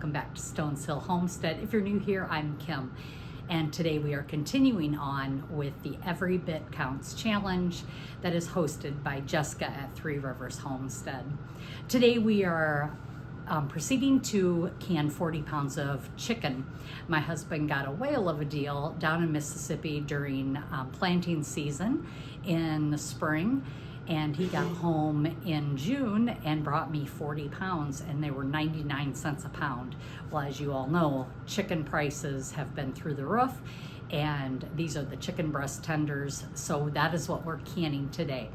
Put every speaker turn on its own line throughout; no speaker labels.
welcome back to Stones Hill Homestead. If you're new here, I'm Kim, and today we are continuing on with the Every Bit Counts Challenge that is hosted by Jessica at Three Rivers Homestead. Today we are proceeding to can 40 pounds of chicken. My husband got a whale of a deal down in Mississippi during planting season in the spring, and he got home in June and brought me 40 pounds, and they were 99 cents a pound. Well, as you all know, chicken prices have been through the roof, and these are the chicken breast tenders, so that is what we're canning today.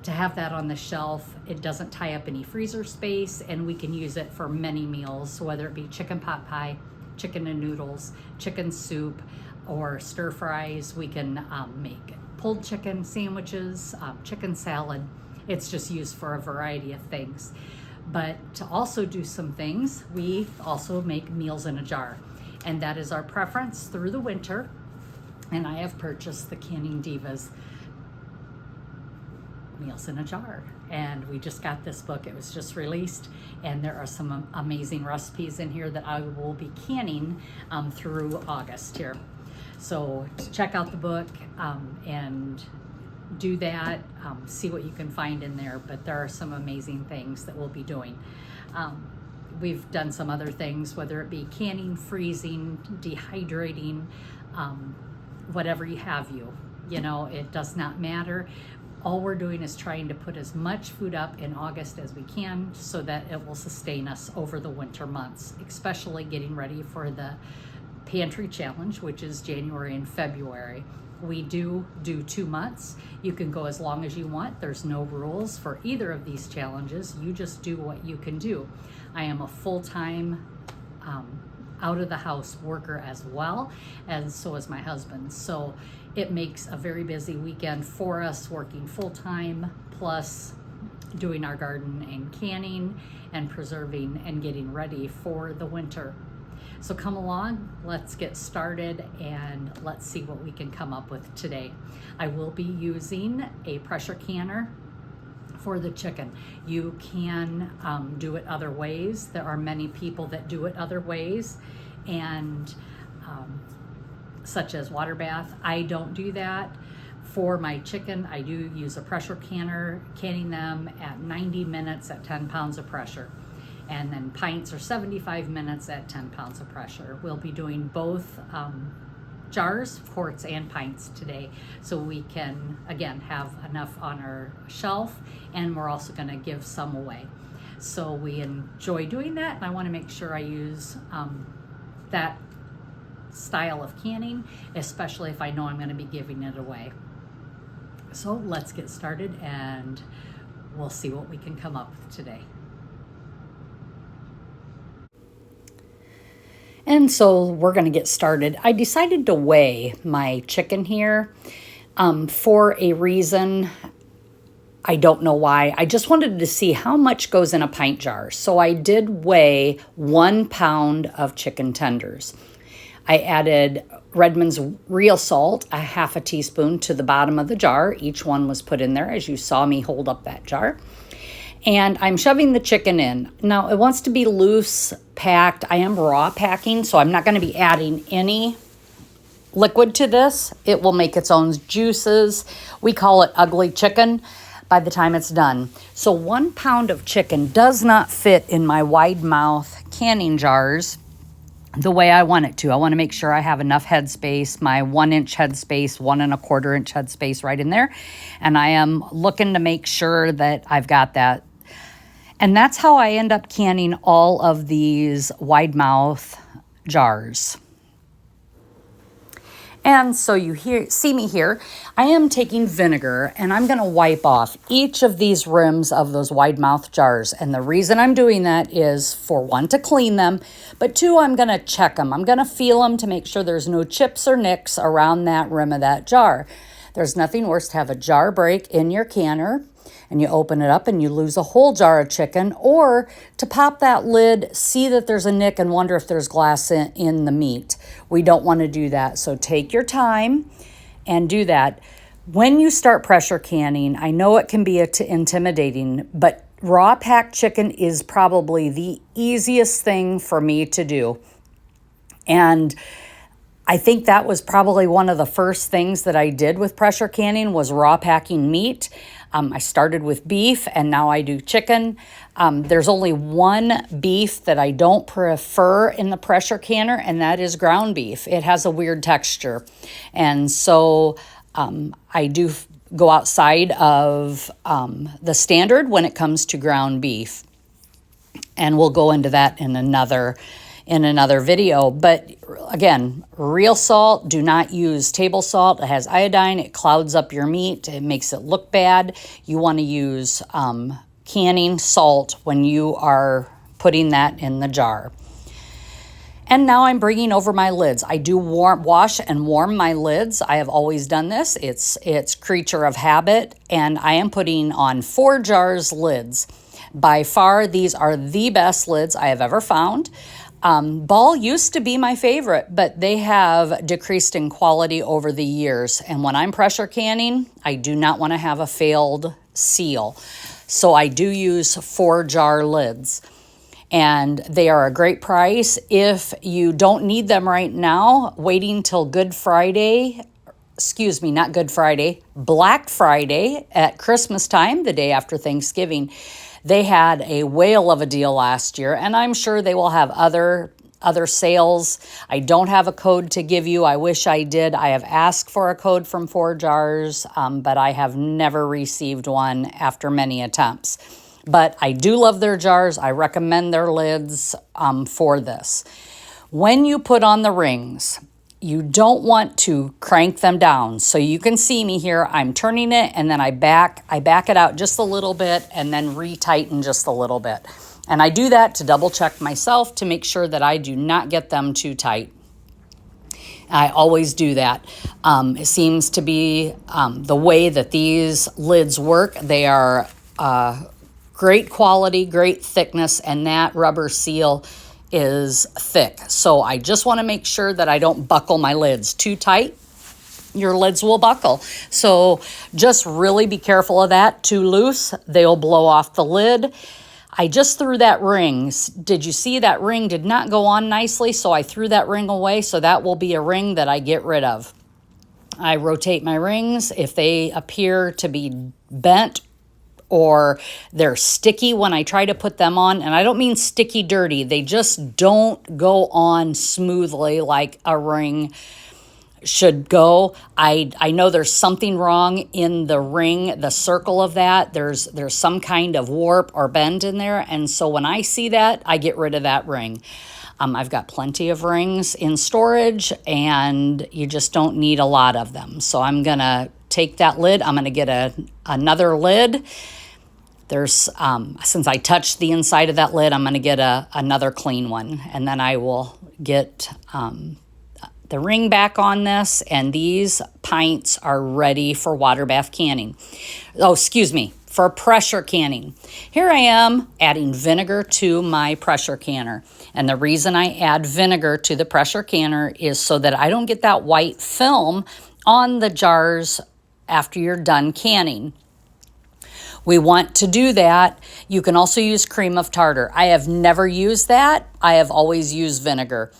To have that on the shelf, it doesn't tie up any freezer space, and we can use it for many meals, whether it be chicken pot pie, chicken and noodles, chicken soup, or stir fries. We can make pulled chicken sandwiches, chicken salad. It's just used for a variety of things. But to also do some things, we also make meals in a jar, and that is our preference through the winter. And I have purchased the Canning Divas Meals in a Jar, and we just got this book. It was just released, and there are some amazing recipes in here that I will be canning through August here. So check out the book and do that, see what you can find in there, but there are some amazing things that we'll be doing. We've done some other things, whether it be canning, freezing, dehydrating, whatever you have, you know, it does not matter. All we're doing is trying to put as much food up in August as we can so that it will sustain us over the winter months, especially getting ready for the pantry challenge, which is January and February. We do 2 months. You can go as long as you want. There's no rules for either of these challenges. You just do what you can do. I am a full-time out of the house worker as well, and so is my husband. So it makes a very busy weekend for us, working full-time, plus doing our garden and canning and preserving and getting ready for the winter. So come along, let's get started, and let's see what we can come up with today. I will be using a pressure canner for the chicken. You can do it other ways. There are many people that do it other ways, and such as water bath. I don't do that. For my chicken, I do use a pressure canner, canning them at 90 minutes at 10 pounds of pressure. And then pints are 75 minutes at 10 pounds of pressure. We'll be doing both jars, quarts, and pints today, so we can, again, have enough on our shelf, and we're also gonna give some away. So we enjoy doing that, and I wanna make sure I use that style of canning, especially if I know I'm gonna be giving it away. So let's get started, and we'll see what we can come up with today. And so we're going to get started. I decided to weigh my chicken here for a reason. I don't know why. I just wanted to see how much goes in a pint jar. So I did weigh 1 pound of chicken tenders. I added Redmond's real salt, a half a teaspoon, to the bottom of the jar. Each one was put in there as you saw me hold up that jar. And I'm shoving the chicken in. Now, it wants to be loose packed. I am raw packing, so I'm not going to be adding any liquid to this. It will make its own juices. We call it ugly chicken by the time it's done. So 1 pound of chicken does not fit in my wide mouth canning jars the way I want it to. I want to make sure I have enough headspace, my 1-inch headspace, 1 1/4-inch headspace right in there. And I am looking to make sure that I've got that. And that's how I end up canning all of these wide mouth jars. And so you see me here. I am taking vinegar, and I'm going to wipe off each of these rims of those wide mouth jars. And the reason I'm doing that is, for one, to clean them, but two, I'm going to check them. I'm going to feel them to make sure there's no chips or nicks around that rim of that jar. There's nothing worse to have a jar break in your canner, and you open it up and you lose a whole jar of chicken, or to pop that lid, see that there's a nick, and wonder if there's glass in the meat. We don't want to do that. So take your time and do that. When you start pressure canning, I know it can be intimidating, but raw packed chicken is probably the easiest thing for me to do. And I think that was probably one of the first things that I did with pressure canning was raw packing meat. I started with beef and now I do chicken. There's only one beef that I don't prefer in the pressure canner, and that is ground beef. It has a weird texture. And so I do go outside of the standard when it comes to ground beef. And we'll go into that in another video. But again, real salt, do not use table salt. It has iodine, it clouds up your meat, it makes it look bad. You want to use canning salt when you are putting that in the jar. And now I'm bringing over my lids. I do wash and warm my lids. I have always done this. It's creature of habit, and I am putting on 4 jars lids. By far, these are the best lids I have ever found. Ball used to be my favorite, but they have decreased in quality over the years. And when I'm pressure canning, I do not want to have a failed seal. So I do use 4 jar lids. And they are a great price. If you don't need them right now, waiting till Black Friday at Christmas time, the day after Thanksgiving. They had a whale of a deal last year, and I'm sure they will have other sales. I don't have a code to give you. I wish I did. I have asked for a code from 4 jars, but I have never received one after many attempts. But I do love their jars. I recommend their lids for this. When you put on the rings, you don't want to crank them down. So you can see me here. I'm turning it and then I back it out just a little bit and then retighten just a little bit. And I do that to double check myself to make sure that I do not get them too tight. I always do that. It seems to be the way that these lids work. They are great quality, great thickness, and that rubber seal is thick. So I just want to make sure that I don't buckle my lids too tight. Your lids will buckle. So just really be careful of that. Too loose, they'll blow off the lid. I just threw that ring. Did you see that ring did not go on nicely? So I threw that ring away. So that will be a ring that I get rid of. I rotate my rings. If they appear to be bent or they're sticky when I try to put them on, and I don't mean sticky dirty, they just don't go on smoothly like a ring should go. I know there's something wrong in the ring, the circle of that. There's some kind of warp or bend in there, and so when I see that, I get rid of that ring. I've got plenty of rings in storage, and you just don't need a lot of them. So I'm gonna take that lid, I'm gonna get another lid. There's, since I touched the inside of that lid, I'm going to get another clean one. And then I will get the ring back on this. And these pints are ready for water bath canning. Oh, excuse me, for pressure canning. Here I am adding vinegar to my pressure canner. And the reason I add vinegar to the pressure canner is so that I don't get that white film on the jars after you're done canning. We want to do that. You can also use cream of tartar. I have never used that. I have always used vinegar.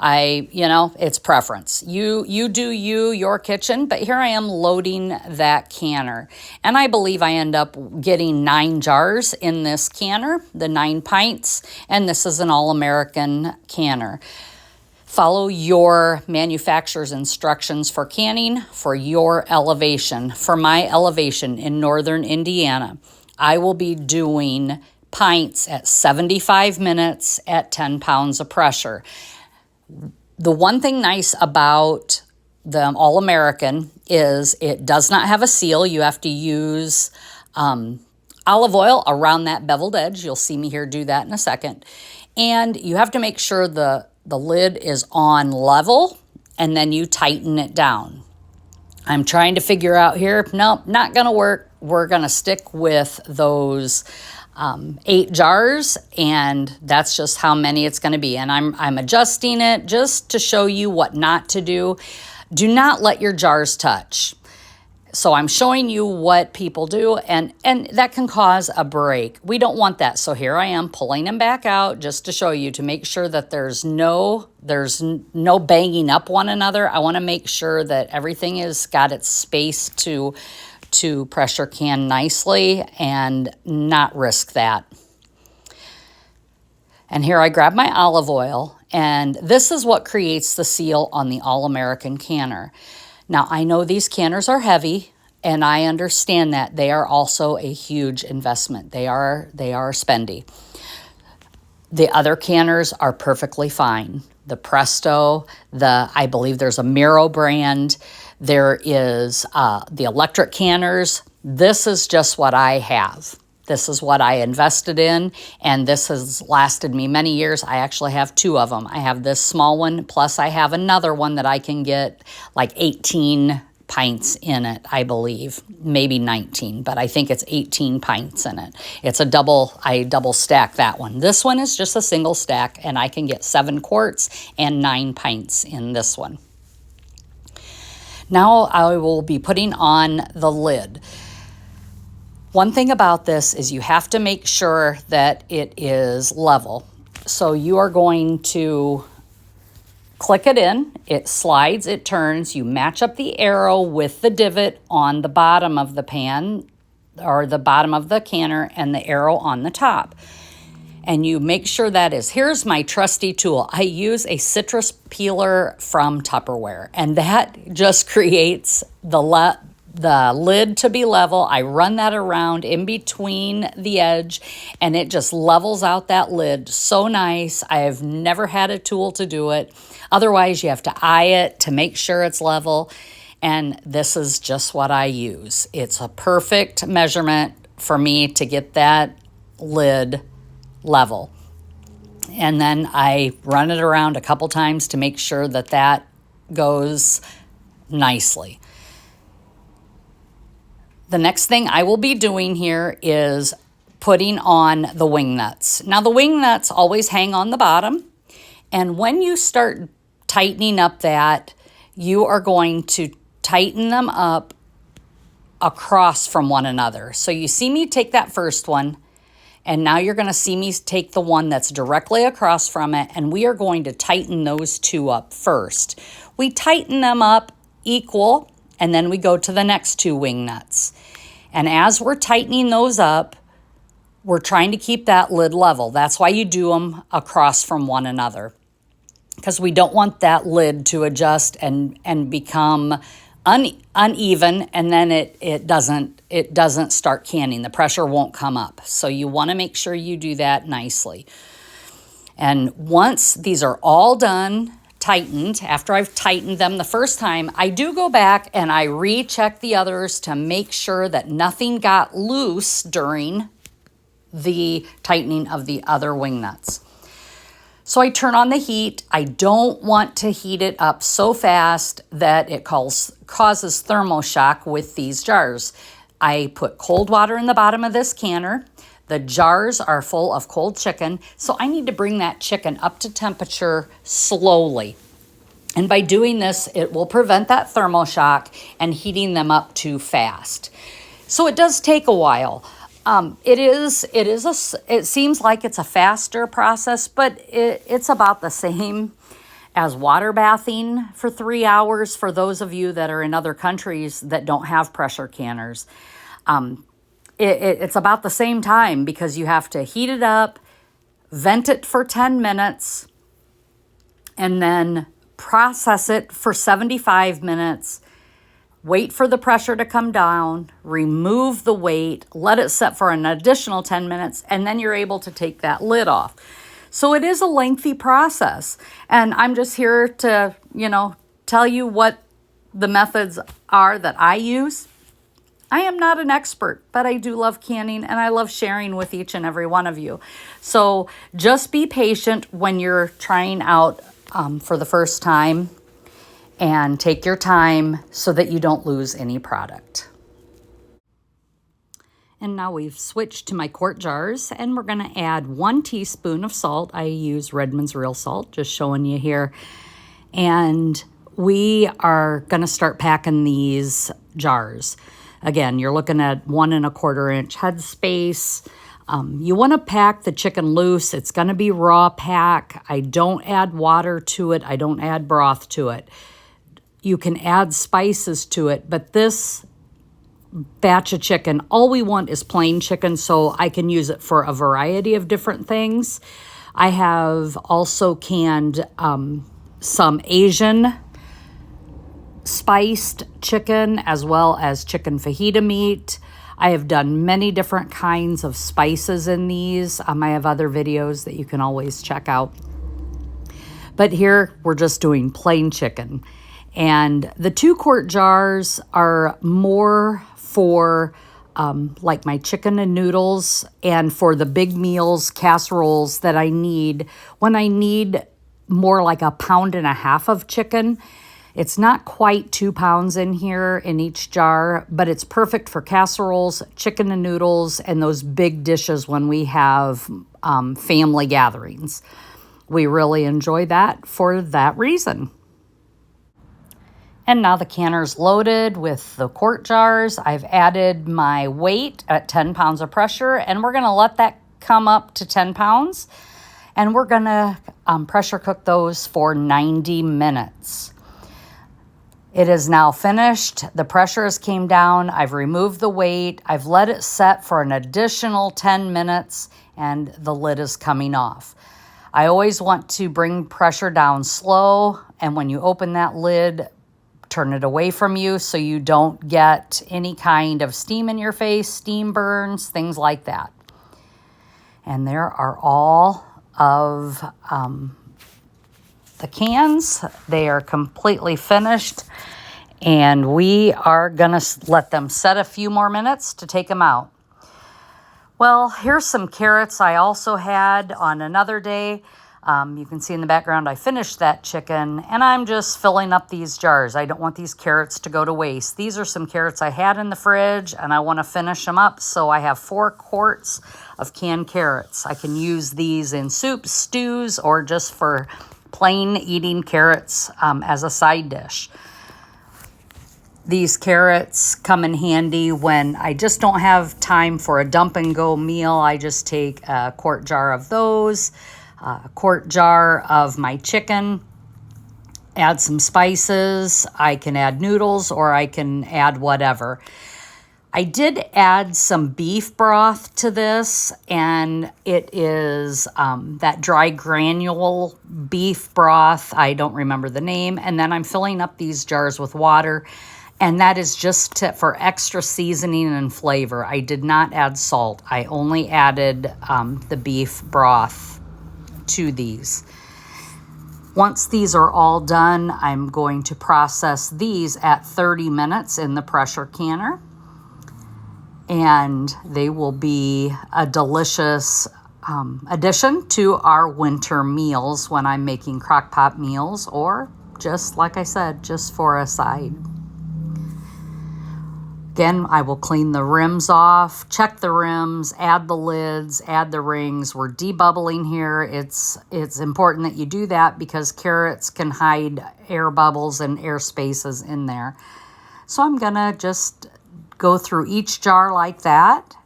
It's preference. You do your kitchen, but here I am loading that canner. And I believe I end up getting 9 jars in this canner, the 9 pints, and this is an all-American canner. Follow your manufacturer's instructions for canning for your elevation. For my elevation in northern Indiana, I will be doing pints at 75 minutes at 10 pounds of pressure. The one thing nice about the All-American is it does not have a seal. You have to use olive oil around that beveled edge. You'll see me here do that in a second. And you have to make sure the lid is on level, and then you tighten it down. I'm trying to figure out here, nope, not gonna work. We're gonna stick with those 8 jars, and that's just how many it's gonna be. And I'm adjusting it just to show you what not to do. Do not let your jars touch. So I'm showing you what people do, and that can cause a break. We don't want that. So here I am pulling them back out just to show you, to make sure that there's no banging up one another. I want to make sure that everything is got its space to pressure can nicely and not risk that. And here I grab my olive oil, and this is what creates the seal on the All-American canner. Now, I know these canners are heavy, and I understand that. They are also a huge investment. They are spendy. The other canners are perfectly fine. The Presto, I believe there's a Miro brand. There is the electric canners. This is just what I have. This is what I invested in, and this has lasted me many years. I actually have two of them. I have this small one, plus I have another one that I can get like 18 pints in it, I believe. Maybe 19, but I think it's 18 pints in it. It's I double stack that one. This one is just a single stack, and I can get 7 quarts and 9 pints in this one. Now I will be putting on the lid. One thing about this is you have to make sure that it is level. So you are going to click it in, it slides, it turns, you match up the arrow with the divot on the bottom of the pan or the bottom of the canner and the arrow on the top. And you make sure that is, here's my trusty tool. I use a citrus peeler from Tupperware, and that just creates the lid to be level. I run that around in between the edge, and it just levels out that lid so nice. I have never had a tool to do it. Otherwise, you have to eye it to make sure it's level, and this is just what I use. It's a perfect measurement for me to get that lid level. And then I run it around a couple times to make sure that that goes nicely. The next thing I will be doing here is putting on the wing nuts. Now, the wing nuts always hang on the bottom, and when you start tightening up that, you are going to tighten them up across from one another. So you see me take that first one, and now you're going to see me take the one that's directly across from it, and we are going to tighten those two up first. We tighten them up equal, and then we go to the next 2 wing nuts. And as we're tightening those up, we're trying to keep that lid level. That's why you do them across from one another, because we don't want that lid to adjust and become uneven, and then it doesn't start canning. The pressure won't come up. So you want to make sure you do that nicely. And once these are all done, tightened, after I've tightened them the first time, I do go back and I recheck the others to make sure that nothing got loose during the tightening of the other wing nuts. So I turn on the heat. I don't want to heat it up so fast that it causes thermoshock with these jars. I put cold water in the bottom of this canner. The jars are full of cold chicken, so I need to bring that chicken up to temperature slowly. And by doing this, it will prevent that thermoshock and heating them up too fast. So it does take a while. It seems like it's a faster process, but it's about the same as water bathing for 3 hours for those of you that are in other countries that don't have pressure canners. It's about the same time, because you have to heat it up, vent it for 10 minutes, and then process it for 75 minutes, wait for the pressure to come down, remove the weight, let it set for an additional 10 minutes, and then you're able to take that lid off. So it is a lengthy process, and I'm just here to, tell you what the methods are that I use. I am not an expert, but I do love canning, and I love sharing with each and every one of you. So just be patient when you're trying out for the first time, and take your time so that you don't lose any product. And now we've switched to my quart jars, and we're going to add 1 teaspoon of salt. I use Redmond's real salt, just showing you here. And we are going to start packing these jars. Again, you're looking at 1 1/4 inch headspace. You want to pack the chicken loose. It's going to be raw pack. I don't add water to it. I don't add broth to it. You can add spices to it, but this batch of chicken, all we want is plain chicken, so I can use it for a variety of different things. I have also canned some Asian spiced chicken as well as chicken fajita meat. I have done many different kinds of spices in these. I have other videos that you can always check out. But here we're just doing plain chicken. And the 2 quart jars are more for like my chicken and noodles and for the big meals, casseroles that I need when I need more like 1.5 pounds of chicken. It's not quite 2 pounds in here in each jar, but it's perfect for casseroles, chicken and noodles, and those big dishes when we have family gatherings. We really enjoy that for that reason. And now the canner's loaded with the quart jars. I've added my weight at 10 pounds of pressure, and we're gonna let that come up to 10 pounds. And we're gonna pressure cook those for 90 minutes. It is now finished. The pressures came down. I've removed the weight. I've let it set for an additional 10 minutes, and the lid is coming off. I always want to bring pressure down slow, and when you open that lid, turn it away from you so you don't get any kind of steam in your face, steam burns, things like that. And there are all of the cans. They are completely finished, and we are gonna let them set a few more minutes to take them out. Well, here's some carrots I also had on another day. You can see in the background I finished that chicken, and I'm just filling up these jars. I don't want these carrots to go to waste. These are some carrots I had in the fridge, and I want to finish them up, so I have 4 quarts of canned carrots. I can use these in soups, stews, or just for plain eating carrots as a side dish. These carrots come in handy when I just don't have time for a dump and go meal. I just take a quart jar of those, a quart jar of my chicken, add some spices. I can add noodles or I can add whatever. I did add some beef broth to this, and it is that dry granule beef broth. I don't remember the name. And then I'm filling up these jars with water, and that is just for extra seasoning and flavor. I did not add salt. I only added the beef broth to these. Once these are all done, I'm going to process these at 30 minutes in the pressure canner. And they will be a delicious addition to our winter meals when I'm making crock pot meals, or just like I said, just for a side. Again, I will clean the rims off, check the rims, add the lids, add the rings. We're debubbling here. It's important that you do that because carrots can hide air bubbles and air spaces in there. So I'm gonna just go through each jar like that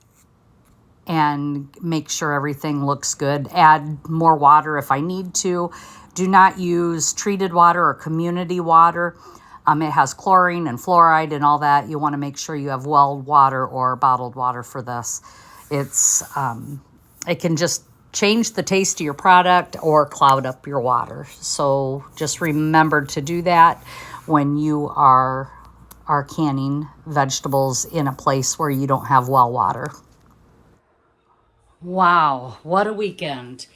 and make sure everything looks good. Add more water if I need to. Do not use treated water or community water. It has chlorine and fluoride and all that. You want to make sure you have well water or bottled water for this. It can just change the taste of your product or cloud up your water. So just remember to do that when you are canning vegetables in a place where you don't have well water. Wow, what a weekend.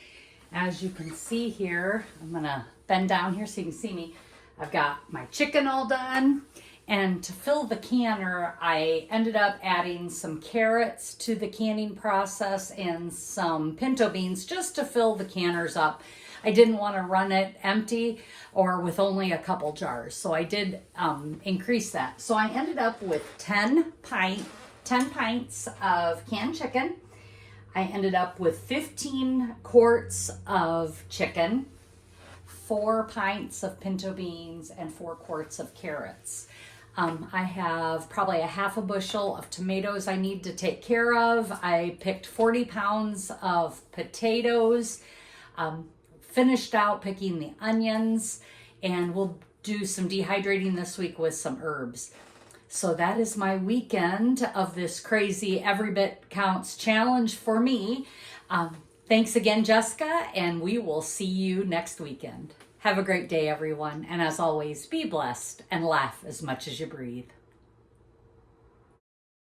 As you can see here, I'm gonna bend down here so you can see me. I've got my chicken all done, and to fill the canner, I ended up adding some carrots to the canning process and some pinto beans just to fill the canners up. I didn't want to run it empty or with only a couple jars, so I did increase that. So I ended up with 10 pints of canned chicken. I ended up with 15 quarts of chicken, 4 pints of pinto beans and 4 quarts of carrots. I have probably a half a bushel of tomatoes I need to take care of. I picked 40 pounds of potatoes, finished out picking the onions, and we'll do some dehydrating this week with some herbs. So that is my weekend of this crazy Every Bit Counts challenge for me. Thanks again, Jessica, and we will see you next weekend. Have a great day, everyone. And as always, be blessed and laugh as much as you breathe.